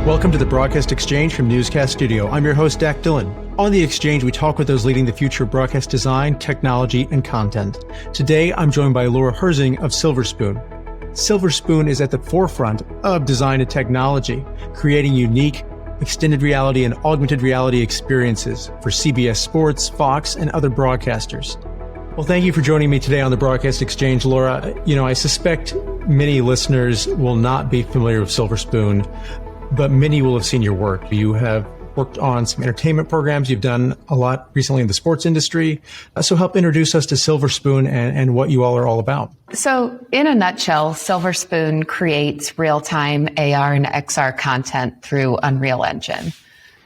Welcome to the Broadcast Exchange from Newscast Studio. I'm your host, Dak Dillon. On the Exchange, we talk with those leading the future of broadcast design, technology, and content. Today, I'm joined by Laura Herzing of Silver Spoon. Silver Spoon is at the forefront of design and technology, creating unique extended reality and augmented reality experiences for CBS Sports, Fox, and other broadcasters. Well, thank you for joining me today on the Broadcast Exchange, Laura. I suspect many listeners will not be familiar with Silver Spoon, but many will have seen your work. You have worked on some entertainment programs. You've done a lot recently in the sports industry. So help introduce us to Silver Spoon and what you all are all about. So in a nutshell, Silver Spoon creates real-time AR and XR content through Unreal Engine.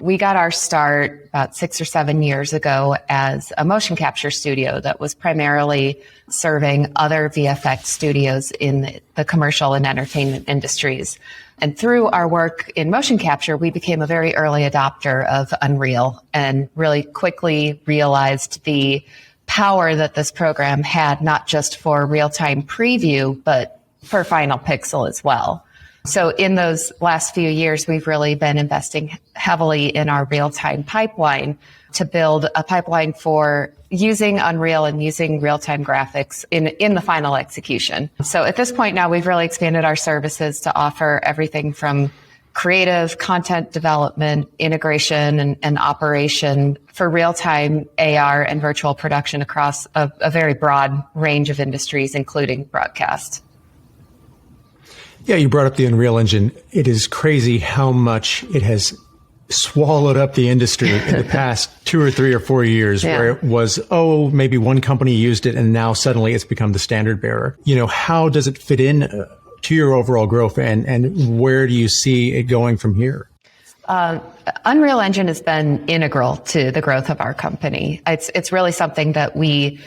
We got our start about 6 or 7 years ago as a motion capture studio that was primarily serving other VFX studios in the commercial and entertainment industries. And through our work in motion capture, we became a very early adopter of Unreal and really quickly realized the power that this program had, not just for real-time preview, but for final pixel as well. So in those last few years, we've really been investing heavily in our real-time pipeline to build a pipeline for using Unreal and using real-time graphics in the final execution. So at this point now, we've really expanded our services to offer everything from creative content development, integration, and operation for real-time AR and virtual production across a very broad range of industries, including broadcast. Yeah, you brought up the Unreal Engine. It is crazy how much it has swallowed up the industry in the past 2 or 3 or 4 years, where it was, maybe one company used it and now suddenly it's become the standard bearer. How does it fit in to your overall growth and where do you see it going from here? Unreal Engine has been integral to the growth of our company. It's really something that we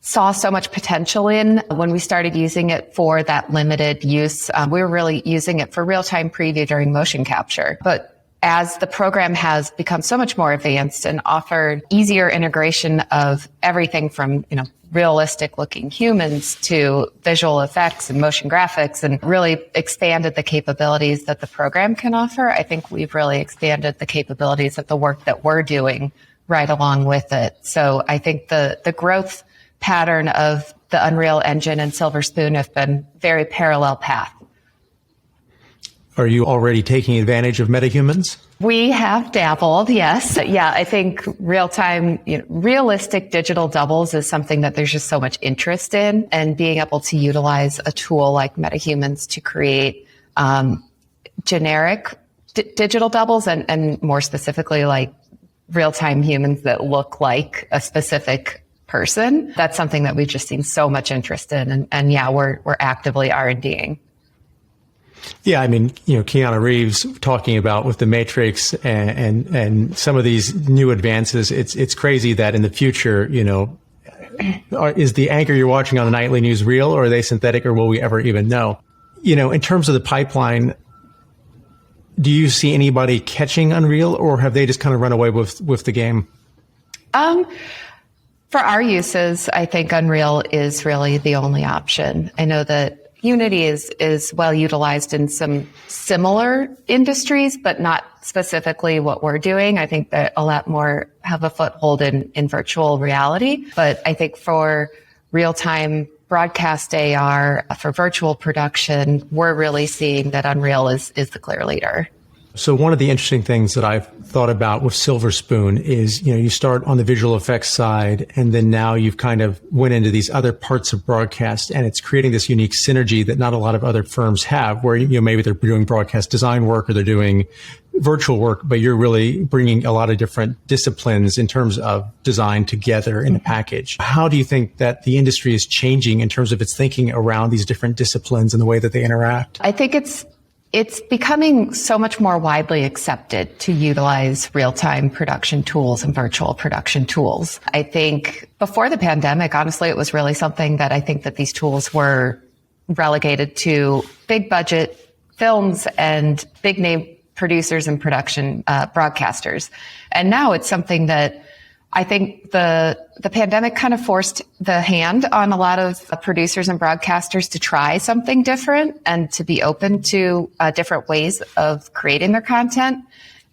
saw so much potential in when we started using it for that limited use. We were really using it for real-time preview during motion capture. But as the program has become so much more advanced and offered easier integration of everything from, realistic looking humans to visual effects and motion graphics and really expanded the capabilities that the program can offer, I think we've really expanded the capabilities of the work that we're doing right along with it. So I think the growth pattern of the Unreal Engine and Silver Spoon have been very parallel path. Are you already taking advantage of metahumans? We have dabbled, yes. Yeah, I think real-time, realistic digital doubles is something that there's just so much interest in, and being able to utilize a tool like metahumans to create generic digital doubles and more specifically like real-time humans that look like a specific person. That's something that we've just seen so much interest in. And yeah, we're actively R&Ding. Yeah, I mean, Keanu Reeves talking about with the Matrix and some of these new advances, it's crazy that in the future, is the anchor you're watching on the nightly news real, or are they synthetic, or will we ever even know? In terms of the pipeline, do you see anybody catching Unreal, or have they just kind of run away with the game? For our uses, I think Unreal is really the only option. I know that Unity is well utilized in some similar industries, but not specifically what we're doing. I think that a lot more have a foothold in virtual reality. But I think for real-time broadcast AR, for virtual production, we're really seeing that Unreal is the clear leader. So one of the interesting things that I've thought about with Silver Spoon is, you start on the visual effects side, and then now you've kind of went into these other parts of broadcast, and it's creating this unique synergy that not a lot of other firms have, where, maybe they're doing broadcast design work or they're doing virtual work, but you're really bringing a lot of different disciplines in terms of design together in a package. How do you think that the industry is changing in terms of its thinking around these different disciplines and the way that they interact? I think it's becoming so much more widely accepted to utilize real-time production tools and virtual production tools. I think before the pandemic, honestly, it was really something that I think that these tools were relegated to big budget films and big name producers and production broadcasters. And now it's something that I think the pandemic kind of forced the hand on a lot of producers and broadcasters to try something different and to be open to different ways of creating their content,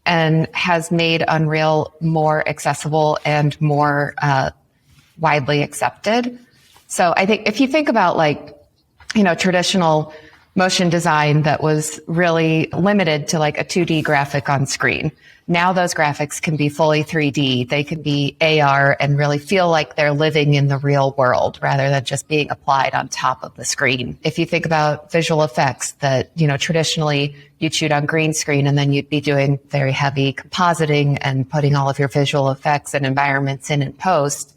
and has made Unreal more accessible and more widely accepted. So I think if you think about traditional motion design that was really limited to like a 2D graphic on screen. Now those graphics can be fully 3D. They can be AR and really feel like they're living in the real world rather than just being applied on top of the screen. If you think about visual effects that, traditionally you'd shoot on green screen and then you'd be doing very heavy compositing and putting all of your visual effects and environments in post,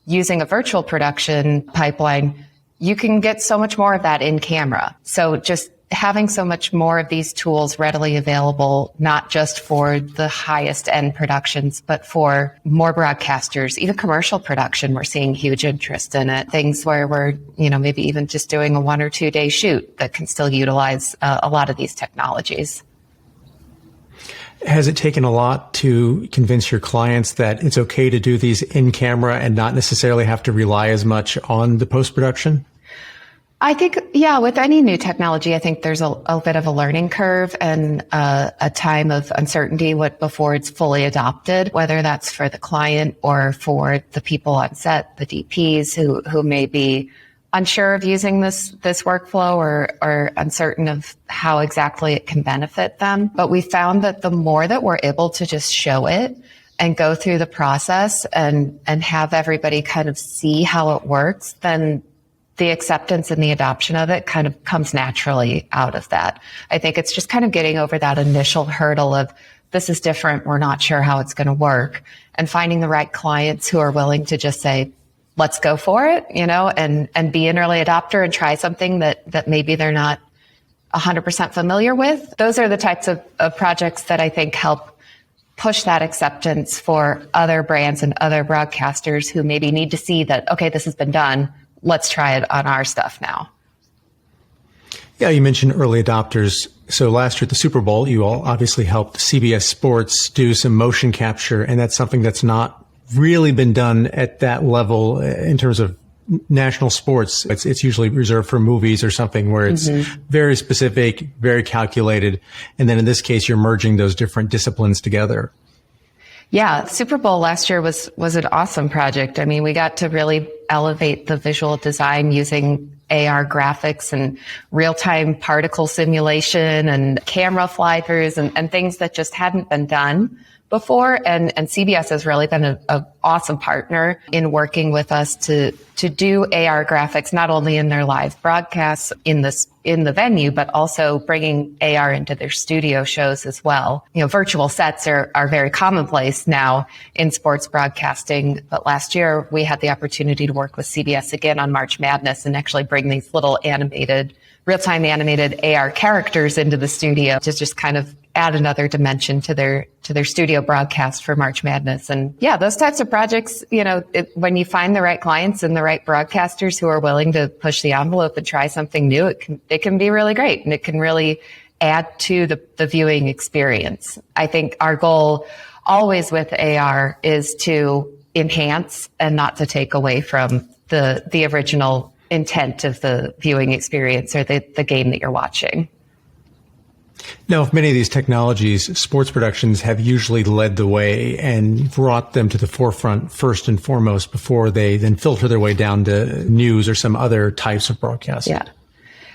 using a virtual production pipeline, you can get so much more of that in camera. So just having so much more of these tools readily available, not just for the highest end productions, but for more broadcasters, even commercial production, we're seeing huge interest in it. Things where we're, maybe even just doing a 1 or 2 day shoot that can still utilize a lot of these technologies. Has it taken a lot to convince your clients that it's okay to do these in camera and not necessarily have to rely as much on the post-production? I think, with any new technology, I think there's a bit of a learning curve and a time of uncertainty before it's fully adopted, whether that's for the client or for the people on set, the DPs who may be unsure of using this workflow or uncertain of how exactly it can benefit them. But we found that the more that we're able to just show it and go through the process and have everybody kind of see how it works, then the acceptance and the adoption of it kind of comes naturally out of that. I think it's just kind of getting over that initial hurdle of this is different, we're not sure how it's going to work, and finding the right clients who are willing to just say, let's go for it, and be an early adopter and try something that maybe they're not 100% familiar with. Those are the types of projects that I think help push that acceptance for other brands and other broadcasters who maybe need to see that, okay, this has been done. Let's try it on our stuff now. Yeah, you mentioned early adopters. So last year at the Super Bowl, you all obviously helped CBS Sports do some motion capture, and that's something that's not really been done at that level in terms of national sports. It's usually reserved for movies or something where it's very specific, very calculated. And then in this case, you're merging those different disciplines together. Yeah, Super Bowl last year was an awesome project. I mean, we got to really elevate the visual design using AR graphics and real-time particle simulation and camera fly-throughs and things that just hadn't been done before. And CBS has really been an awesome partner in working with us to do AR graphics, not only in their live broadcasts in the venue, but also bringing AR into their studio shows as well. Virtual sets are very commonplace now in sports broadcasting. But last year we had the opportunity to work with CBS again on March Madness and actually bring these little real-time animated AR characters into the studio to just kind of add another dimension to their studio broadcast for March Madness. And yeah, those types of projects, when you find the right clients and the right broadcasters who are willing to push the envelope and try something new, it can be really great. And it can really add to the viewing experience. I think our goal always with AR is to enhance and not to take away from the original intent of the viewing experience or the game that you're watching. Now, with many of these technologies, sports productions have usually led the way and brought them to the forefront first and foremost before they then filter their way down to news or some other types of broadcasting.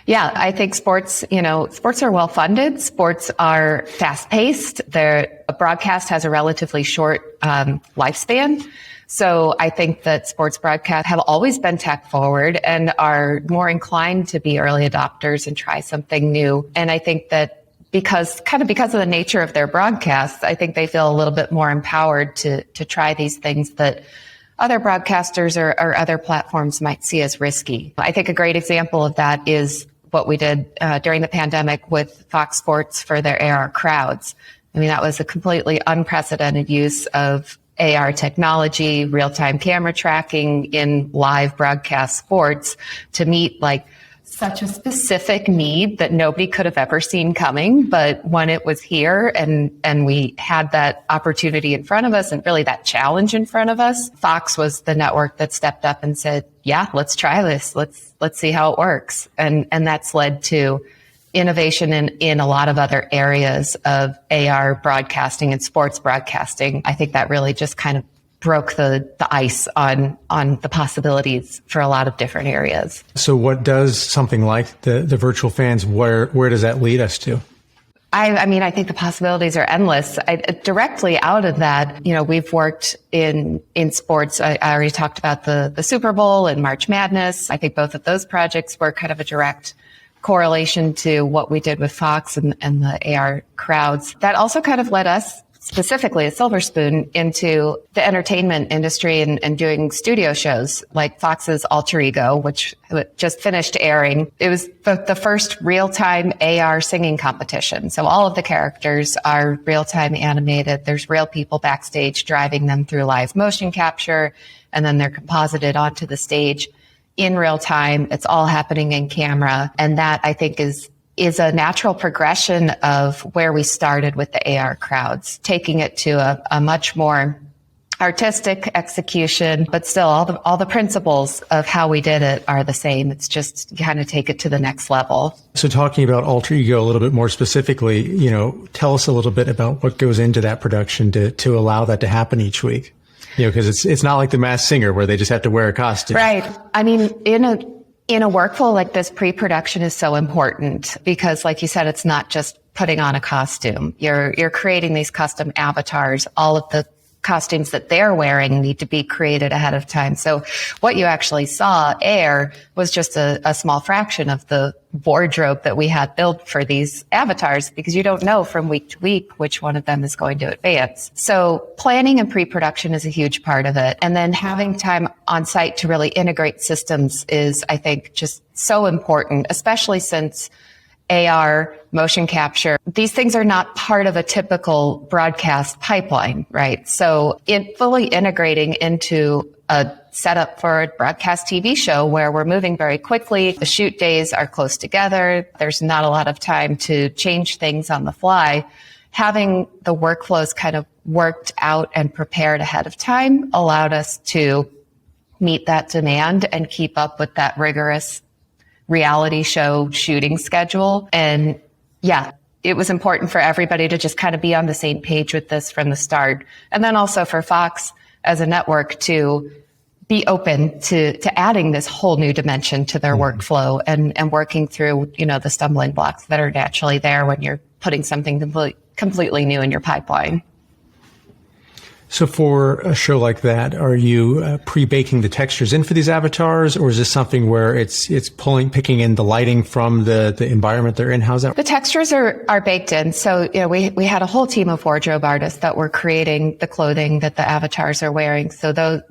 Yeah, I think sports are well funded. Sports are fast paced. A broadcast has a relatively short lifespan. So I think that sports broadcasts have always been tech forward and are more inclined to be early adopters and try something new. And I think that because of the nature of their broadcasts, I think they feel a little bit more empowered to try these things that other broadcasters or other platforms might see as risky. I think a great example of that is what we did during the pandemic with Fox Sports for their AR crowds. I mean, that was a completely unprecedented use of AR technology, real-time camera tracking in live broadcast sports to meet like such a specific need that nobody could have ever seen coming. But when it was here and we had that opportunity in front of us and really that challenge in front of us, Fox was the network that stepped up and said, yeah, let's try this. Let's see how it works. And that's led to innovation in a lot of other areas of AR broadcasting and sports broadcasting. I think that really just kind of broke the ice on the possibilities for a lot of different areas. So what does something like the virtual fans, where does that lead us to? I mean, I think the possibilities are endless. Directly out of that, we've worked in sports. I already talked about the Super Bowl and March Madness. I think both of those projects were kind of a direct correlation to what we did with Fox and the AR crowds. That also kind of led us, specifically at Silver Spoon, into the entertainment industry and doing studio shows like Fox's Alter Ego, which just finished airing. It was the first real-time AR singing competition. So all of the characters are real-time animated. There's real people backstage driving them through live motion capture, and then they're composited onto the stage in real time. It's all happening in camera. And that, I think, is a natural progression of where we started with the AR crowds, taking it to a much more artistic execution, but still all the principles of how we did it are the same. It's just you kind of take it to the next level. So talking about Alter Ego a little bit more specifically, tell us a little bit about what goes into that production to allow that to happen each week. Because it's not like The Masked Singer where they just have to wear a costume. Right. I mean, in a workflow like this, pre-production is so important because, like you said, it's not just putting on a costume. You're creating these custom avatars. All of the costumes that they're wearing need to be created ahead of time. So what you actually saw air was just a small fraction of the wardrobe that we had built for these avatars, because you don't know from week to week which one of them is going to advance. So planning and pre-production is a huge part of it. And then having time on site to really integrate systems is, I think, just so important, especially since AR, motion capture, these things are not part of a typical broadcast pipeline, right? So fully integrating into a setup for a broadcast TV show where we're moving very quickly, the shoot days are close together, there's not a lot of time to change things on the fly. Having the workflows kind of worked out and prepared ahead of time allowed us to meet that demand and keep up with that rigorous reality show shooting schedule. And yeah, it was important for everybody to just kind of be on the same page with this from the start. And then also for Fox as a network to be open to adding this whole new dimension to their workflow and working through, the stumbling blocks that are naturally there when you're putting something completely new in your pipeline. So for a show like that, are you pre-baking the textures in for these avatars, or is this something where it's picking in the lighting from the environment they're in? How's that? The textures are baked in. So, we had a whole team of wardrobe artists that were creating the clothing that the avatars are wearing. So the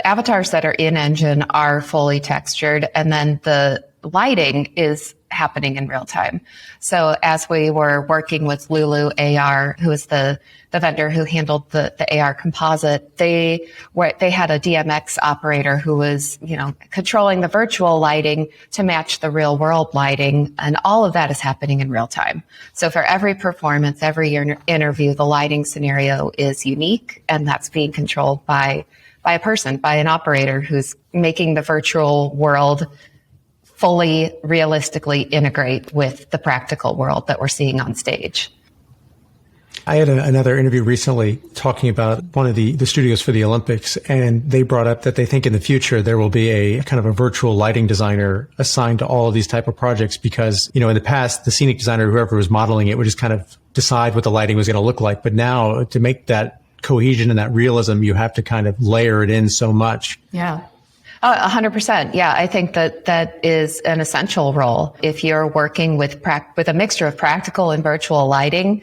avatars that are in engine are fully textured, and then the lighting is happening in real time. So as we were working with Lulu AR, who is the vendor who handled the AR composite, they had a DMX operator who was, controlling the virtual lighting to match the real world lighting. And all of that is happening in real time. So for every performance, every interview, the lighting scenario is unique, and that's being controlled by a person, by an operator who's making the virtual world fully realistically integrate with the practical world that we're seeing on stage. I had another interview recently talking about one of the studios for the Olympics, and they brought up that they think in the future there will be a kind of a virtual lighting designer assigned to all of these type of projects because, in the past, the scenic designer, whoever was modeling it, would just kind of decide what the lighting was going to look like. But now to make that cohesion and that realism, you have to kind of layer it in so much. Yeah. 100%. Yeah, I think that is an essential role. If you're working with a mixture of practical and virtual lighting,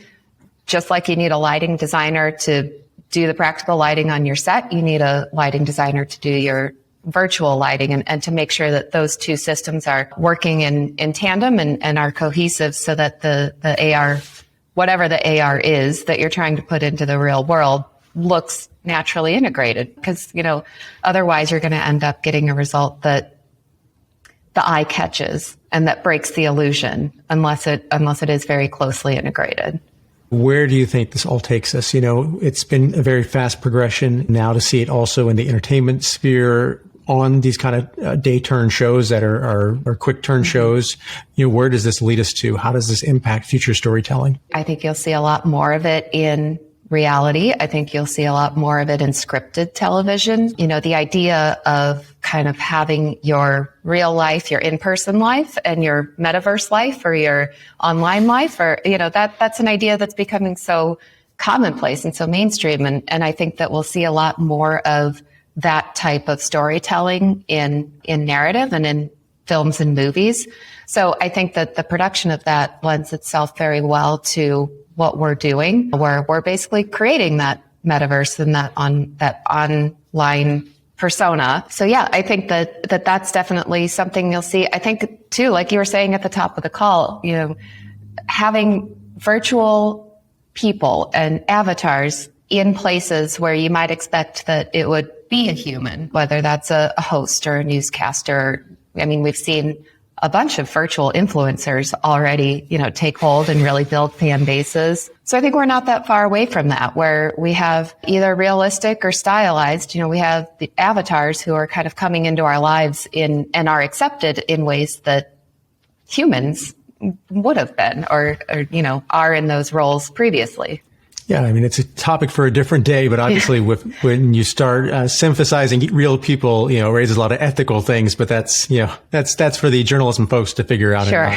just like you need a lighting designer to do the practical lighting on your set, you need a lighting designer to do your virtual lighting and to make sure that those two systems are working in tandem and are cohesive so that the AR, whatever the AR is that you're trying to put into the real world, looks naturally integrated, because otherwise you're going to end up getting a result that the eye catches and that breaks the illusion unless it is very closely integrated. Where do you think this all takes us? It's been a very fast progression now to see it also in the entertainment sphere on these kind of day turn shows that are quick turn shows. Where does this lead us to? How does this impact future storytelling? I think you'll see a lot more of it in reality. I think you'll see a lot more of it in scripted television. The idea of kind of having your real life, your in-person life, and your metaverse life or your online life, or, that's an idea that's becoming so commonplace and so mainstream. And I think that we'll see a lot more of that type of storytelling in narrative and in films and movies. So I think that the production of that lends itself very well to what we're doing, where we're basically creating that metaverse and that online persona. So yeah, I think that's definitely something you'll see. I think too, like you were saying at the top of the call, having virtual people and avatars in places where you might expect that it would be a human, whether that's a host or a newscaster. I mean, we've seen a bunch of virtual influencers already, take hold and really build fan bases. So I think we're not that far away from that, where we have either realistic or stylized. We have the avatars who are kind of coming into our lives and are accepted in ways that humans would have been or are in those roles previously. Yeah, I mean, it's a topic for a different day, but obviously when you start synthesizing real people, raises a lot of ethical things, but that's for the journalism folks to figure out. Sure.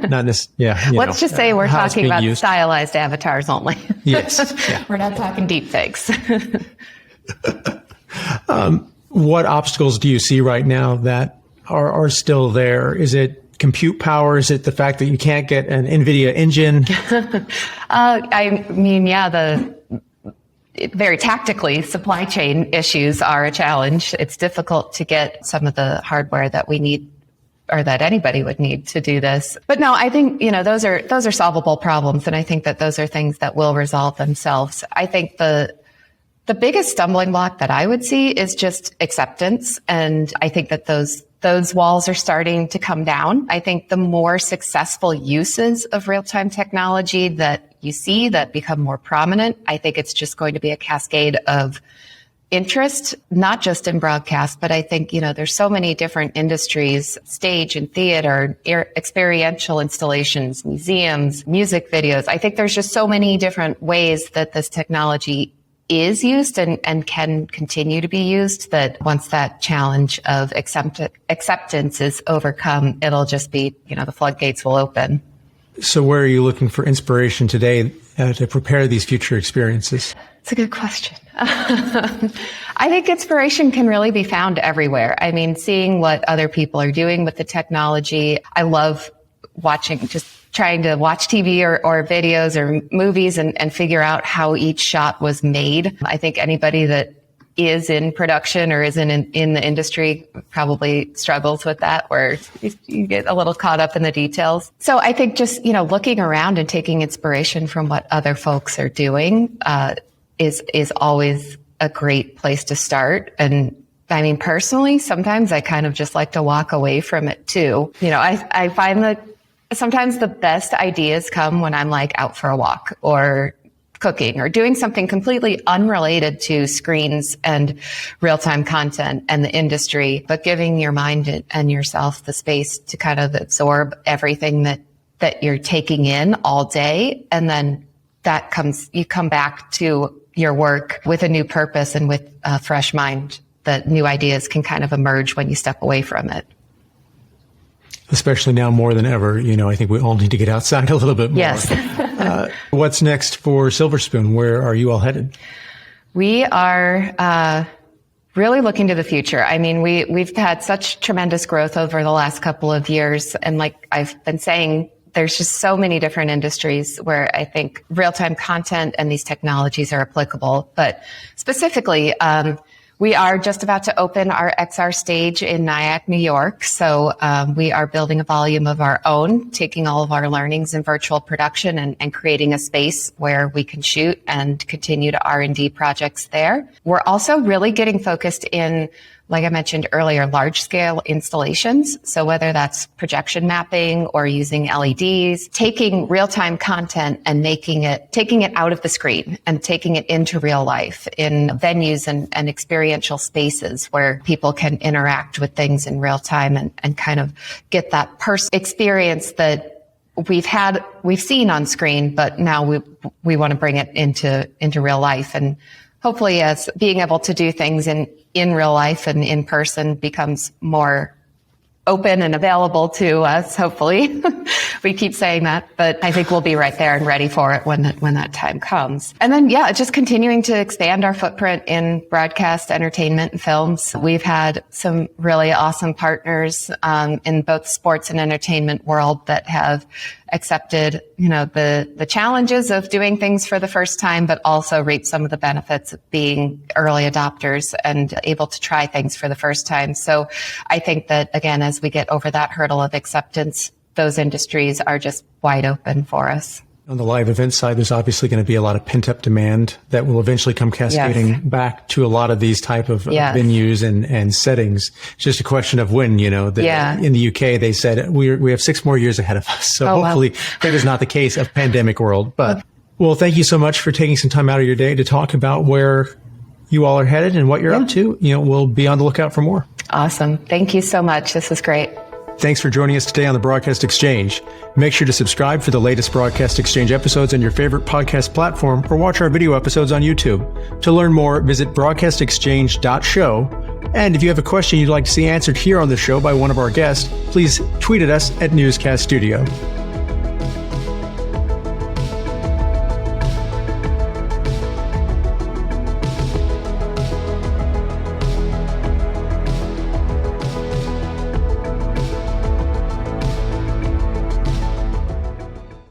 Not necessarily, Let's just say we're talking about used. Stylized avatars only. Yes. Yeah. We're not talking deep fakes. What obstacles do you see right now that are still there? Is it compute power? Is it the fact that you can't get an NVIDIA engine? Very tactically, supply chain issues are a challenge. It's difficult to get some of the hardware that we need or that anybody would need to do this. But no, I think, those are solvable problems. And I think that those are things that will resolve themselves. I think the biggest stumbling block that I would see is just acceptance. And I think that those walls are starting to come down. I think the more successful uses of real-time technology that you see that become more prominent, I think it's just going to be a cascade of interest, not just in broadcast, but I think, there's so many different industries, stage and theater, experiential installations, museums, music videos. I think there's just so many different ways that this technology is used and can continue to be used, that once that challenge of acceptance is overcome, it'll just be, the floodgates will open. So where are you looking for inspiration today to prepare these future experiences? It's a good question. I think inspiration can really be found everywhere. I mean, seeing what other people are doing with the technology. I love trying to watch TV or videos or movies and figure out how each shot was made. I think anybody that is in production or is in the industry probably struggles with that, where you get a little caught up in the details. So I think just, looking around and taking inspiration from what other folks are doing is always a great place to start. And I mean, personally, sometimes I kind of just like to walk away from it too. I find that sometimes the best ideas come when I'm like out for a walk or cooking or doing something completely unrelated to screens and real-time content and the industry, but giving your mind and yourself the space to kind of absorb everything that you're taking in all day. And then you come back to your work with a new purpose and with a fresh mind, that new ideas can kind of emerge when you step away from it. Especially now more than ever, I think we all need to get outside a little bit more. Yes. What's next for Silver Spoon? Where are you all headed? We are really looking to the future. I mean, we've had such tremendous growth over the last couple of years. And like I've been saying, there's just so many different industries where I think real-time content and these technologies are applicable. But specifically, we are just about to open our XR stage in Nyack, New York. So we are building a volume of our own, taking all of our learnings in virtual production and creating a space where we can shoot and continue to R&D projects there. We're also really getting focused in like I mentioned earlier, large scale installations. So whether that's projection mapping or using LEDs, taking real time content and taking it out of the screen and taking it into real life in venues and experiential spaces where people can interact with things in real time and kind of get that experience that we've seen on screen, but now we want to bring it into real life. And hopefully as being able to do things in real life and in person becomes more open and available to us, hopefully. We keep saying that, but I think we'll be right there and ready for it when that time comes. And then, just continuing to expand our footprint in broadcast, entertainment, and films. We've had some really awesome partners in both sports and entertainment world that have accepted, the challenges of doing things for the first time, but also reap some of the benefits of being early adopters and able to try things for the first time. So I think that, again, as we get over that hurdle of acceptance, those industries are just wide open for us. On the live event side, there's obviously going to be a lot of pent-up demand that will eventually come cascading back to a lot of these type of venues and settings. It's just a question of when, In the UK, they said we have 6 more years ahead of us. So hopefully that is not the case of pandemic world. But, well, thank you so much for taking some time out of your day to talk about where you all are headed and what you're up to. We'll be on the lookout for more. Awesome. Thank you so much. This was great. Thanks for joining us today on the Broadcast Exchange. Make sure to subscribe for the latest Broadcast Exchange episodes on your favorite podcast platform or watch our video episodes on YouTube. To learn more, visit broadcastexchange.show. And if you have a question you'd like to see answered here on the show by one of our guests, please tweet at us at Newscast Studio.